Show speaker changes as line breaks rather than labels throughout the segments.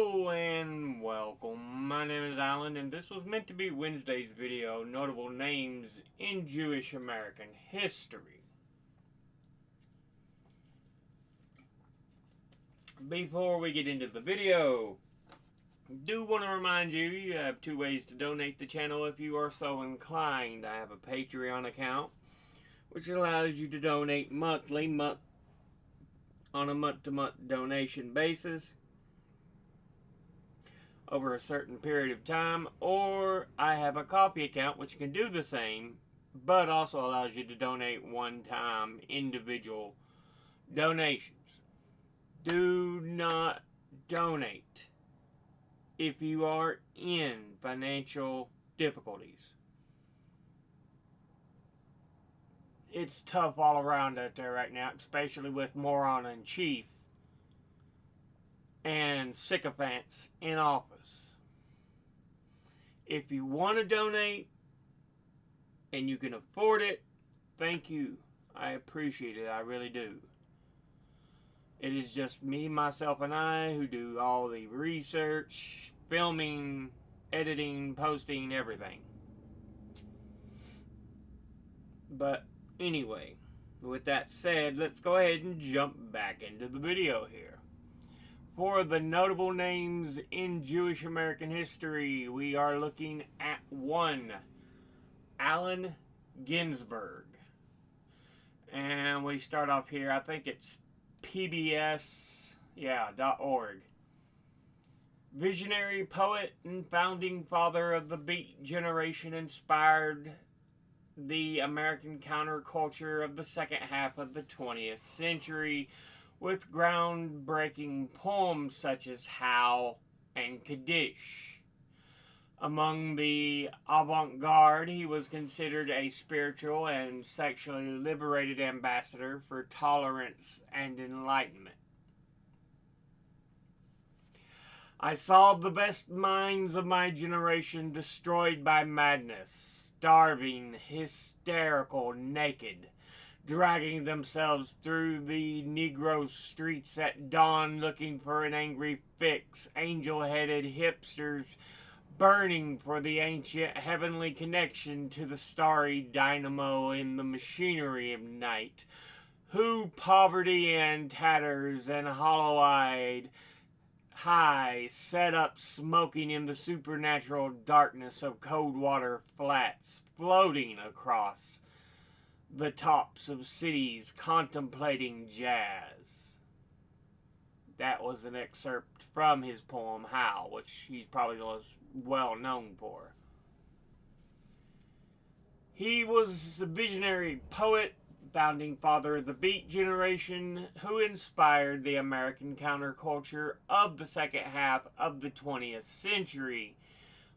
Hello and welcome. My name is Allen, and this was meant to be Wednesday's video, Notable Names in Jewish American History. Before we get into the video, do want to remind you, you have two ways to donate the channel if you are so inclined. I have a Patreon account, which allows you to donate monthly, on a month-to-month donation basis over a certain period of time, or I have a coffee account which can do the same, but also allows you to donate one-time individual donations. Do not donate if you are in financial difficulties. It's tough all around out there right now, especially with moron in chief and sycophants in office. If you want to donate and you can afford it, thank you. I appreciate it. I really do. It is just me, myself, and I who do all the research, filming, editing, posting, everything. But anyway, with that said, let's go ahead and jump back into the video here. For the notable names in Jewish American history, we are looking at 1. Allen Ginsberg. And we start off here, I think it's pbs.org. Visionary poet and founding father of the Beat generation, inspired the American counterculture of the second half of the 20th century with groundbreaking poems such as How and Kaddish. Among the avant-garde, he was considered a spiritual and sexually liberated ambassador for tolerance and enlightenment. I saw the best minds of my generation destroyed by madness, starving, hysterical, naked, dragging themselves through the Negro streets at dawn looking for an angry fix, angel-headed hipsters burning for the ancient heavenly connection to the starry dynamo in the machinery of night, who poverty and tatters and hollow-eyed high set up smoking in the supernatural darkness of Coldwater Flats, floating across the tops of cities, contemplating jazz. That was an excerpt from his poem How, which he's probably most well known for. He was a visionary poet, founding father of the Beat generation, who inspired the American counterculture of the second half of the 20th century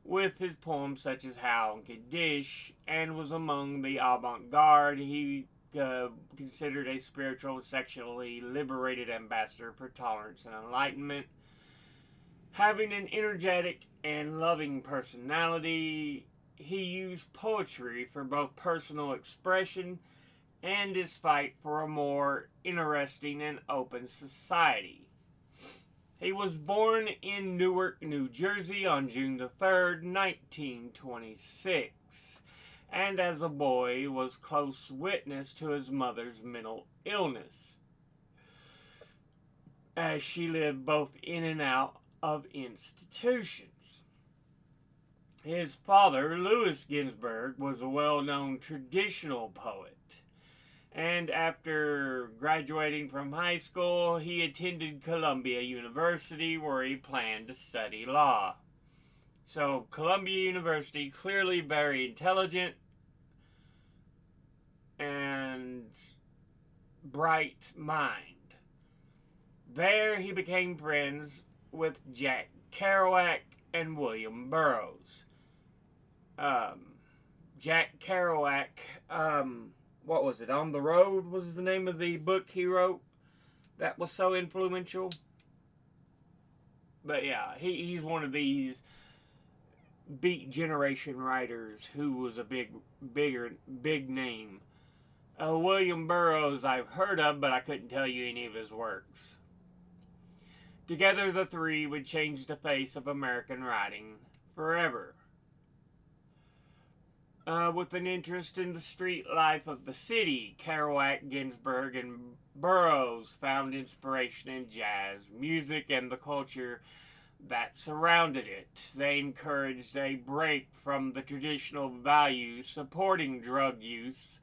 with his poems such as How and Kaddish, and was among the avant-garde. He considered a spiritual, sexually liberated ambassador for tolerance and enlightenment. Having an energetic and loving personality, he used poetry for both personal expression and his fight for a more interesting and open society. He was born in Newark, New Jersey on June the 3rd, 1926, and as a boy was close witness to his mother's mental illness, as she lived both in and out of institutions. His father, Louis Ginsberg, was a well-known traditional poet, and after graduating from high school, he attended Columbia University, where he planned to study law. So, Columbia University, clearly very intelligent and bright mind. There, he became friends with Jack Kerouac and William Burroughs. Jack Kerouac, what was it? On the Road was the name of the book he wrote that was so influential. But yeah, he's one of these Beat generation writers who was a big name. William Burroughs I've heard of, but I couldn't tell you any of his works. Together, the three would change the face of American writing forever. With an interest in the street life of the city, Kerouac, Ginsberg, and Burroughs found inspiration in jazz, music, and the culture that surrounded it. They encouraged a break from the traditional values supporting drug use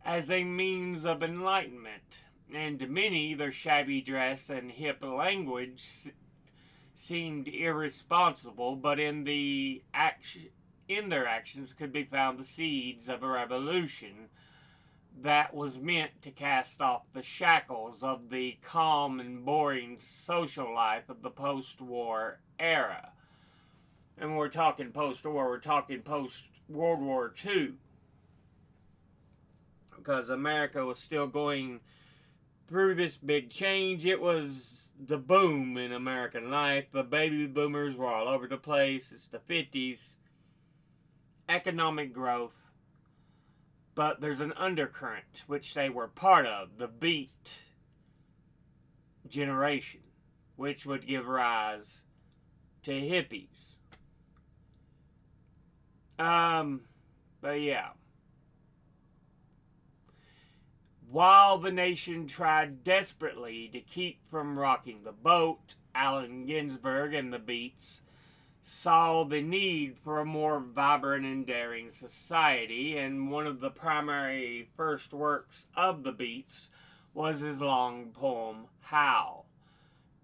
as a means of enlightenment, and to many, their shabby dress and hip language seemed irresponsible, but in their actions could be found the seeds of a revolution that was meant to cast off the shackles of the calm and boring social life of the post-war era. And when we're talking post-war, we're talking post-World War II. Because America was still going through this big change. It was the boom in American life. The baby boomers were all over the place. It's the 50s. Economic growth. But there's an undercurrent, which they were part of, the Beat generation, which would give rise to hippies. But yeah. While the nation tried desperately to keep from rocking the boat, Allen Ginsberg and the Beats saw the need for a more vibrant and daring society, and one of the primary first works of the Beats was his long poem, How.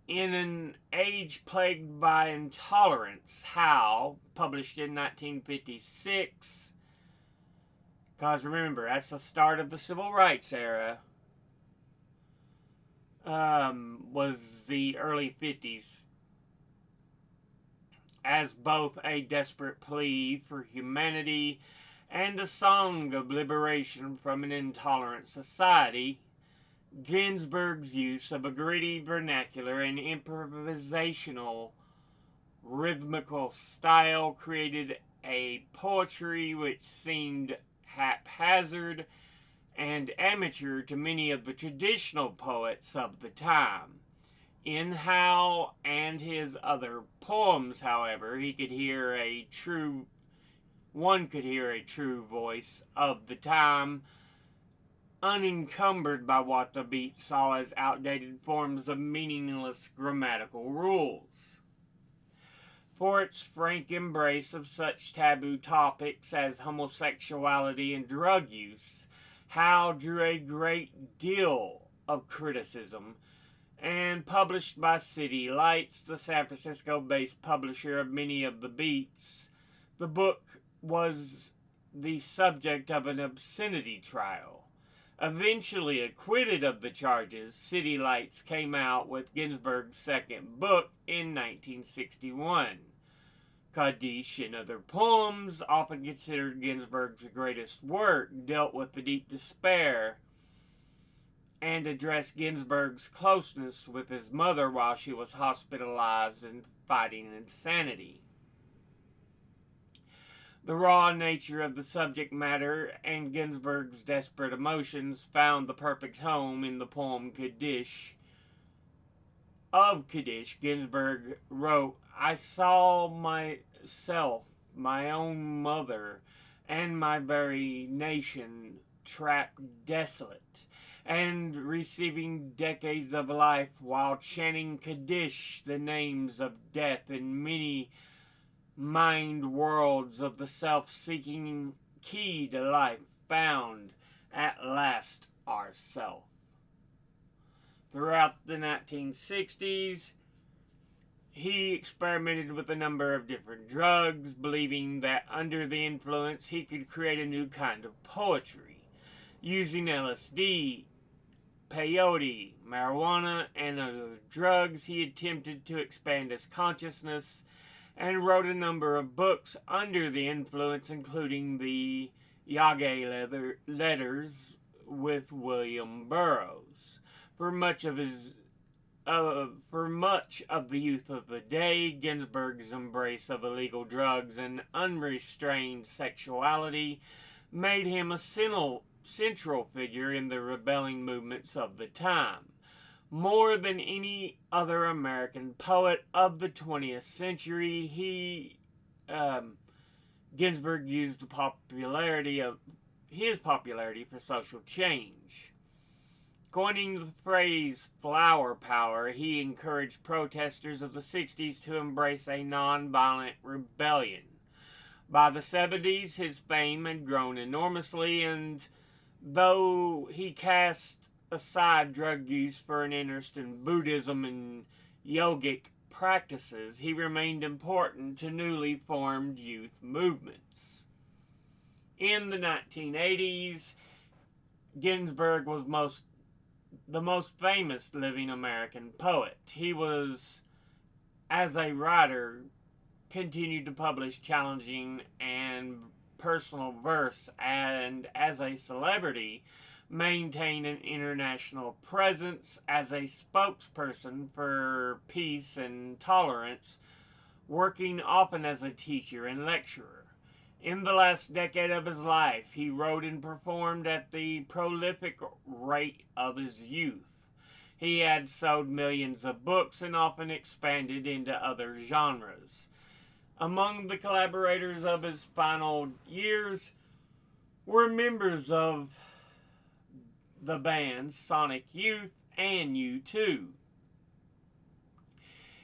In an age plagued by intolerance, How, published in 1956, because remember, that's the start of the Civil Rights era, was the early 50s, as both a desperate plea for humanity and a song of liberation from an intolerant society. Ginsberg's use of a gritty vernacular and improvisational rhythmical style created a poetry which seemed haphazard and amateur to many of the traditional poets of the time. In How and his other poems, however, one could hear a true voice of the time, unencumbered by what the Beat saw as outdated forms of meaningless grammatical rules. For its frank embrace of such taboo topics as homosexuality and drug use, How drew a great deal of criticism, and published by City Lights, the San Francisco-based publisher of many of the Beats. The book was the subject of an obscenity trial. Eventually acquitted of the charges, City Lights came out with Ginsberg's second book in 1961. Kaddish and Other Poems, often considered Ginsberg's greatest work, dealt with the deep despair and addressed Ginsberg's closeness with his mother while she was hospitalized and fighting insanity. The raw nature of the subject matter and Ginsberg's desperate emotions found the perfect home in the poem Kaddish. Of Kaddish, Ginsberg wrote, I saw myself, my own mother, and my very nation trapped desolate, and receiving decades of life while chanting Kaddish, the names of death in many mind worlds of the self-seeking key to life found at last ourself. Throughout the 1960s, he experimented with a number of different drugs, believing that under the influence he could create a new kind of poetry. Using LSD, peyote, marijuana, and other drugs, he attempted to expand his consciousness and wrote a number of books under the influence, including the Yage Letters with William Burroughs. For much of the youth of the day, Ginsberg's embrace of illegal drugs and unrestrained sexuality made him a central figure in the rebelling movements of the time. More than any other American poet of the 20th century, Ginsberg used his popularity for social change. Coining the phrase flower power, he encouraged protesters of the 60s to embrace a nonviolent rebellion. By the 70s, his fame had grown enormously, and though he cast aside drug use for an interest in Buddhism and yogic practices, he remained important to newly formed youth movements. In the 1980s, Ginsberg was the most famous living American poet. He was, as a writer, continued to publish challenging and personal verse, and as a celebrity, maintained an international presence as a spokesperson for peace and tolerance, working often as a teacher and lecturer. In the last decade of his life, he wrote and performed at the prolific rate of his youth. He had sold millions of books and often expanded into other genres. Among the collaborators of his final years were members of the bands Sonic Youth and U2.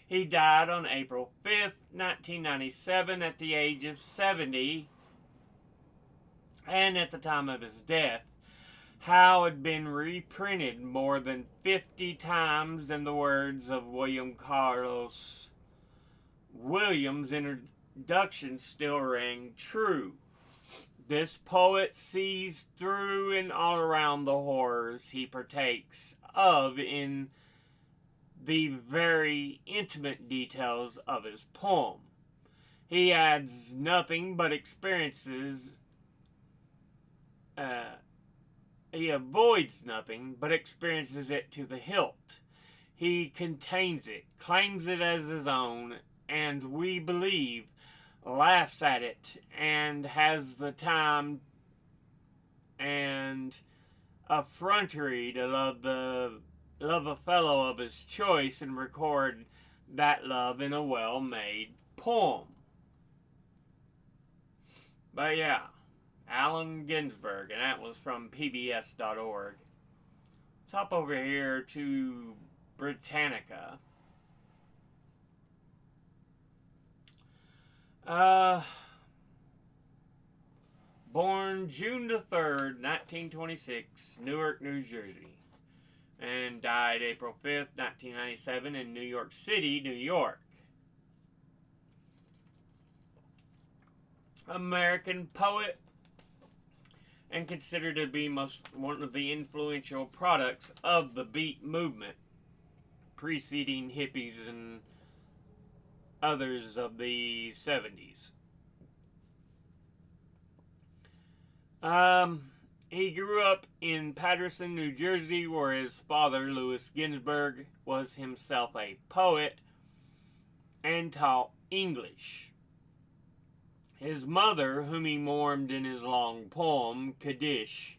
He died on April 5th, 1997 at the age of 70, and at the time of his death, How had been reprinted more than 50 times, and the words of William Carlos Williams' introduction still rang true. This poet sees through and all around the horrors he partakes of in the very intimate details of his poem. He adds nothing but experiences. He avoids nothing but experiences it to the hilt. He contains it, claims it as his own, and we believe laughs at it, and has the time and effrontery to love a fellow of his choice and record that love in a well-made poem. But yeah, Allen Ginsberg, and that was from pbs.org. Let's hop over here to Britannica. Born June the 3rd, 1926, Newark, New Jersey, and died April 5th, 1997 in New York City, New York. American poet, and considered to be one of the influential products of the beat movement, preceding hippies and others of the 70s. He grew up in Paterson, New Jersey, where his father, Louis Ginsberg, was himself a poet and taught English. His mother, whom he mourned in his long poem, Kaddish,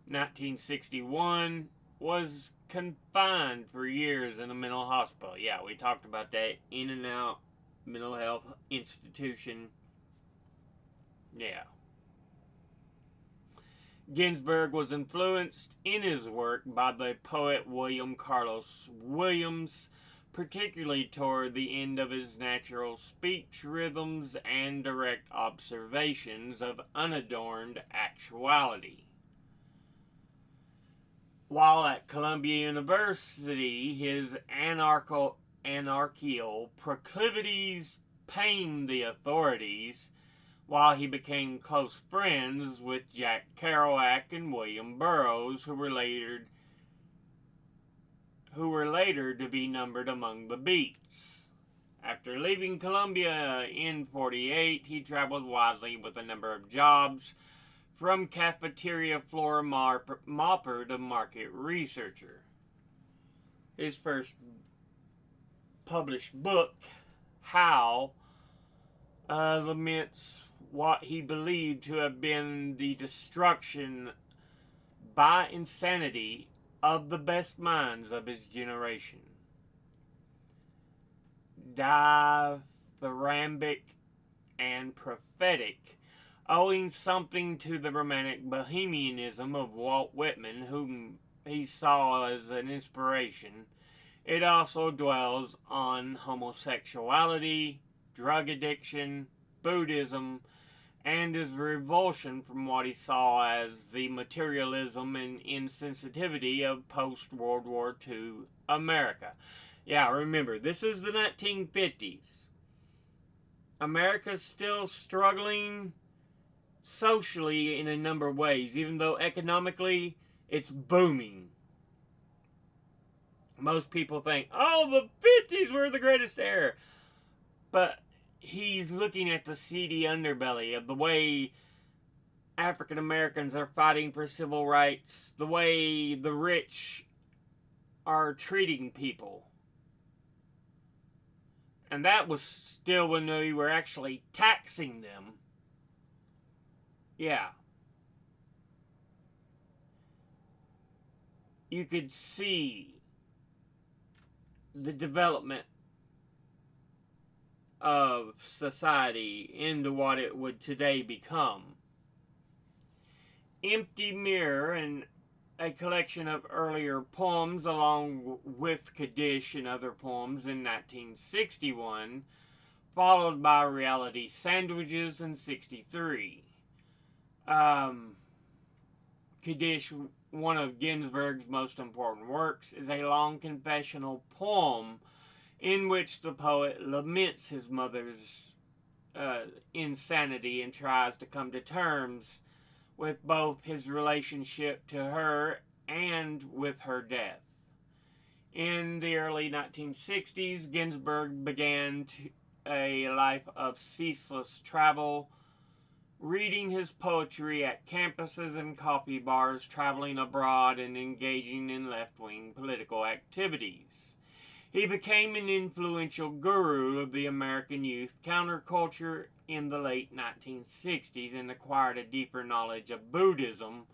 1961, was confined for years in a mental hospital. Yeah, we talked about that. In and out mental health institution. Yeah. Ginsberg was influenced in his work by the poet William Carlos Williams, particularly toward the end of his natural speech rhythms and direct observations of unadorned actuality. While at Columbia University, his anarchical proclivities pained the authorities, while he became close friends with Jack Kerouac and William Burroughs, who were later to be numbered among the Beats. After leaving Columbia in 1948, he traveled widely with a number of jobs, from cafeteria floor mopper to market researcher. His first published book, How, laments what he believed to have been the destruction by insanity of the best minds of his generation. Dithyrambic and prophetic, owing something to the romantic bohemianism of Walt Whitman, whom he saw as an inspiration. It also dwells on homosexuality, drug addiction, Buddhism, and his revulsion from what he saw as the materialism and insensitivity of post-World War II America. Yeah, remember, this is the 1950s. America's still struggling socially in a number of ways, even though economically it's booming. Most people think, oh, the 50s were the greatest era. But he's looking at the seedy underbelly of the way African Americans are fighting for civil rights, the way the rich are treating people. And that was still when we were actually taxing them. Yeah. You could see the development of society into what it would today become. Empty Mirror and a collection of earlier poems along with Kaddish and other poems in 1961, followed by Reality Sandwiches in 63. Kaddish, one of Ginsberg's most important works, is a long confessional poem in which the poet laments his mother's insanity and tries to come to terms with both his relationship to her and with her death. In the early 1960s, Ginsberg began a life of ceaseless travel, reading his poetry at campuses and coffee bars, traveling abroad, and engaging in left-wing political activities. He became an influential guru of the American youth counterculture in the late 1960s and acquired a deeper knowledge of Buddhism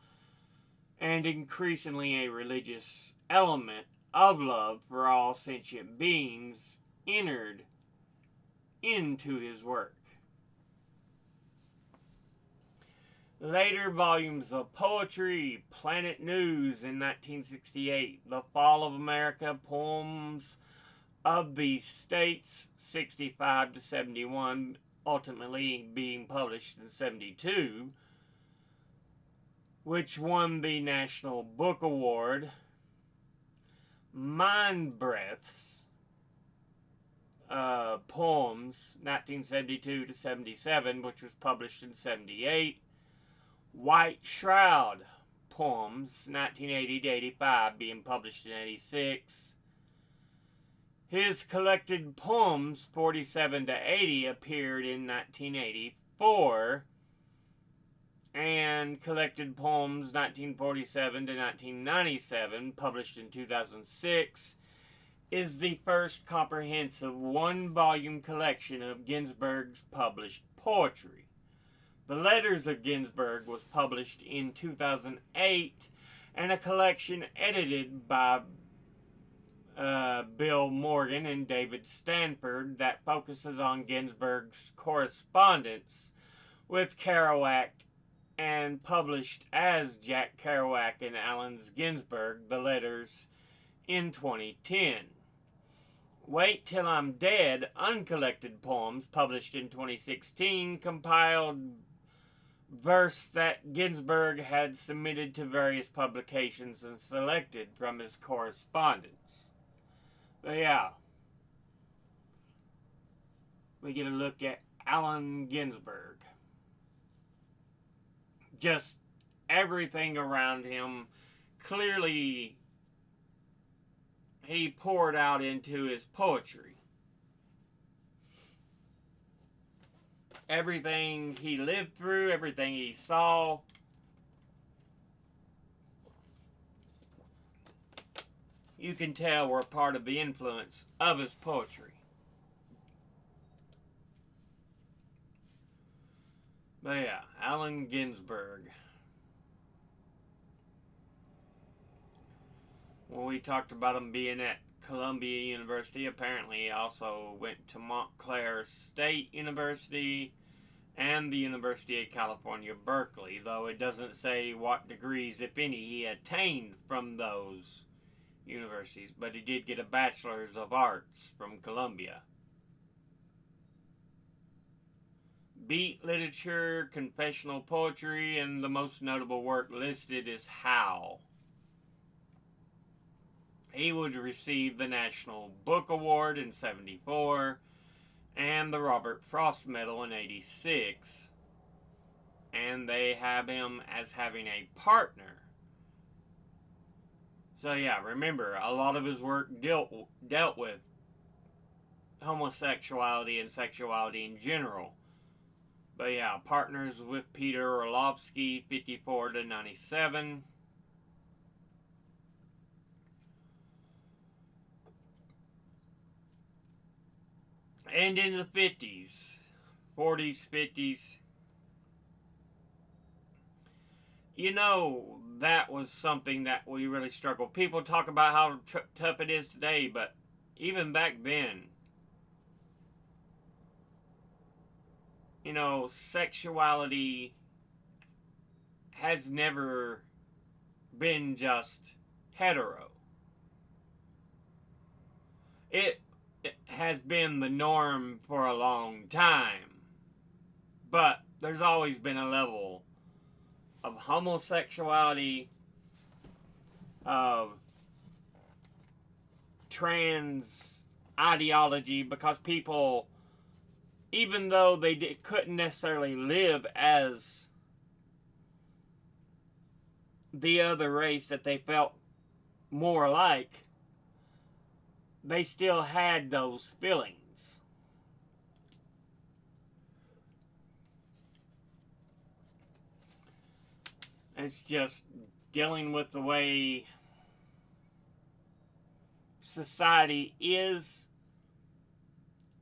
and increasingly a religious element of love for all sentient beings entered into his work. Later volumes of poetry, Planet News in 1968, The Fall of America, Poems of the States 65 to 71, ultimately being published in 72, which won the National Book Award. Mind Breaths, Poems 1972 to 77, which was published in 78. White Shroud, Poems 1980 to 85, being published in 86. His collected poems 47 to 80 appeared in 1984, and collected poems 1947 to 1997, published in 2006, is the first comprehensive one-volume collection of Ginsberg's published poetry. The Letters of Ginsberg was published in 2008, and a collection edited by Bill Morgan and David Stanford that focuses on Ginsberg's correspondence with Kerouac and published as Jack Kerouac and Allen Ginsberg, The Letters, in 2010. Wait Till I'm Dead, Uncollected Poems, published in 2016, compiled verse that Ginsberg had submitted to various publications and selected from his correspondence. But yeah, we get a look at Allen Ginsberg. Just everything around him, clearly he poured out into his poetry. Everything he lived through, everything he saw, you can tell were part of the influence of his poetry. But yeah, Allen Ginsberg. When we talked about him being at Columbia University, apparently he also went to Montclair State University and the University of California, Berkeley, though it doesn't say what degrees, if any, he attained from those universities, but he did get a Bachelor's of Arts from Columbia. Beat literature, confessional poetry, and the most notable work listed is How. He would receive the National Book Award in '74 and the Robert Frost Medal in '86. And they have him as having a partner. So yeah, remember, a lot of his work dealt with homosexuality and sexuality in general. But yeah, partners with Peter Orlovsky, 54 to 97. And in the 50s, 40s, 50s, you know, that was something that we really struggled. People talk about how tough it is today, but even back then, you know, sexuality has never been just hetero. It has been the norm for a long time, but there's always been a level of homosexuality, of trans ideology, because people, even though they couldn't necessarily live as the other race that they felt more like, they still had those feelings. It's just dealing with the way society is.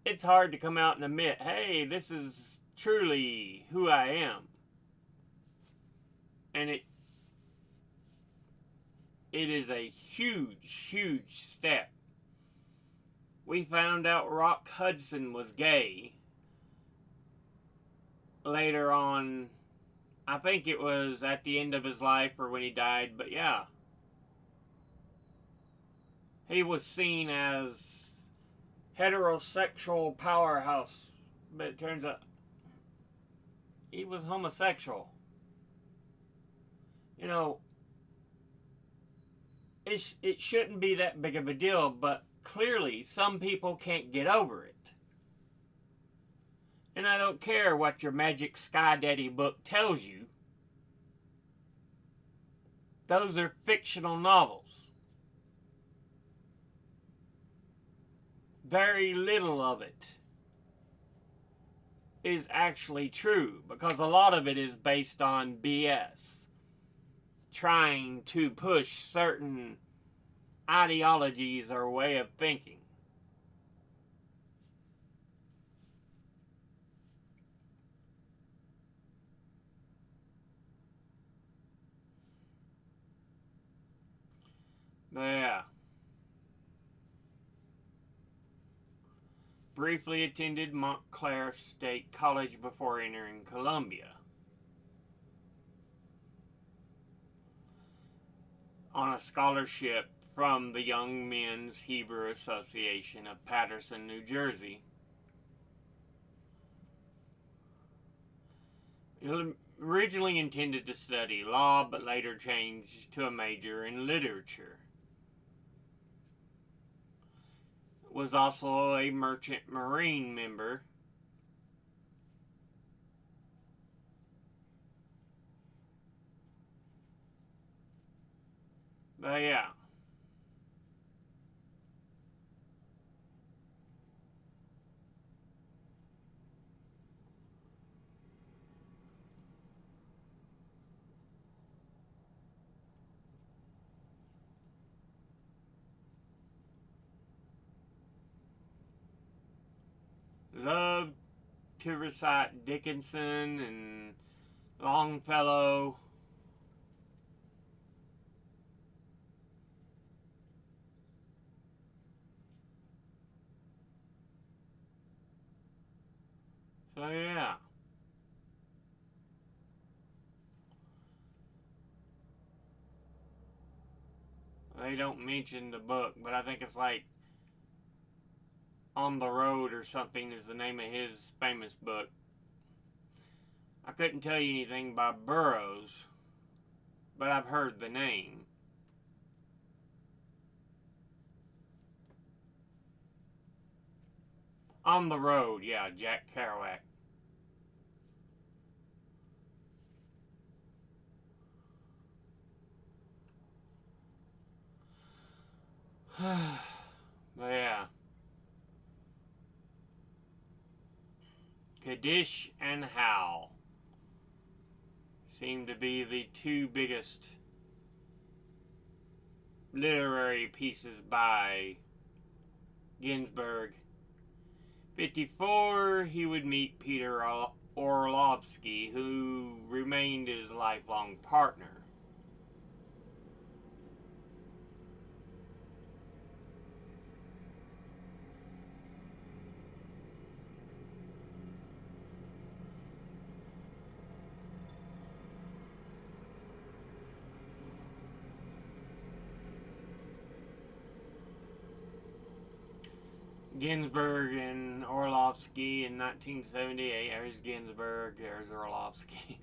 It's hard to come out and admit, hey, this is truly who I am. And it is a huge step. We found out Rock Hudson was gay later on. I think it was at the end of his life or when he died, but yeah. He was seen as heterosexual powerhouse, but it turns out he was homosexual. You know, it shouldn't be that big of a deal, but clearly some people can't get over it. And I don't care what your Magic Sky Daddy book tells you. Those are fictional novels. Very little of it is actually true, because a lot of it is based on BS. Trying to push certain ideologies or way of thinking. But yeah. Briefly attended Montclair State College before entering Columbia. On a scholarship from the Young Men's Hebrew Association of Paterson, New Jersey. He originally intended to study law, but later changed to a major in literature. Was also a Merchant Marine member. But yeah. Loved to recite Dickinson and Longfellow. So yeah. They don't mention the book, but I think it's like On the Road or something is the name of his famous book. I couldn't tell you anything by Burroughs, but I've heard the name. On the Road, yeah, Jack Kerouac. But yeah. Kaddish and Howl seem to be the two biggest literary pieces by Ginsberg. 54, he would meet Peter Orlovsky, who remained his lifelong partner. Ginsberg and Orlovsky in 1978. There's Ginsberg, there's Orlovsky.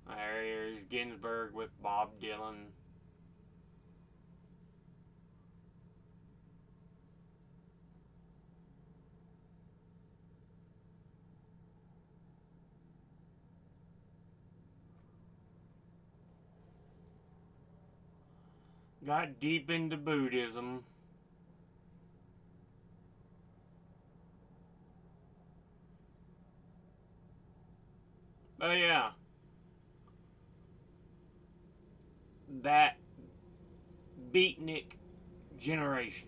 There's Ginsberg with Bob Dylan. Got deep into Buddhism. But yeah, that beatnik generation.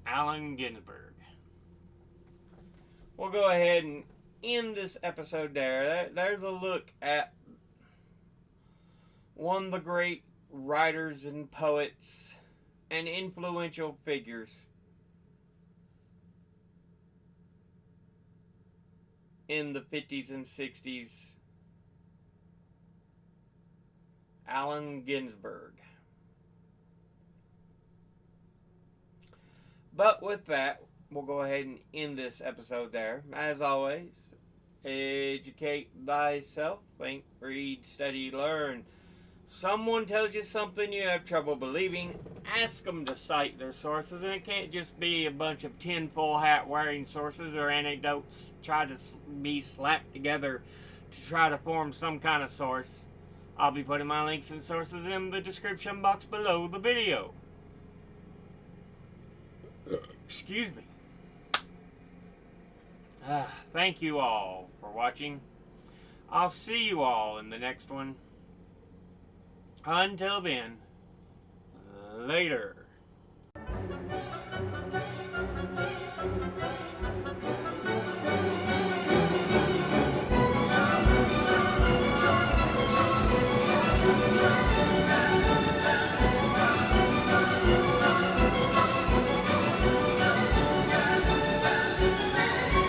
Allen Ginsberg. We'll go ahead and end this episode there. There's a look at one of the great writers and poets and influential figures in the 50s and 60s, Allen Ginsberg. But with that, we'll go ahead and end this episode there. As always, educate thyself, think, read, study, learn. Someone tells you something you have trouble believing, ask them to cite their sources, and it can't just be a bunch of tinfoil hat wearing sources or anecdotes try to be slapped together to try to form some kind of source. I'll be putting my links and sources in the description box below the video. Excuse me. Thank you all for watching. I'll see you all in the next one. Until then, later.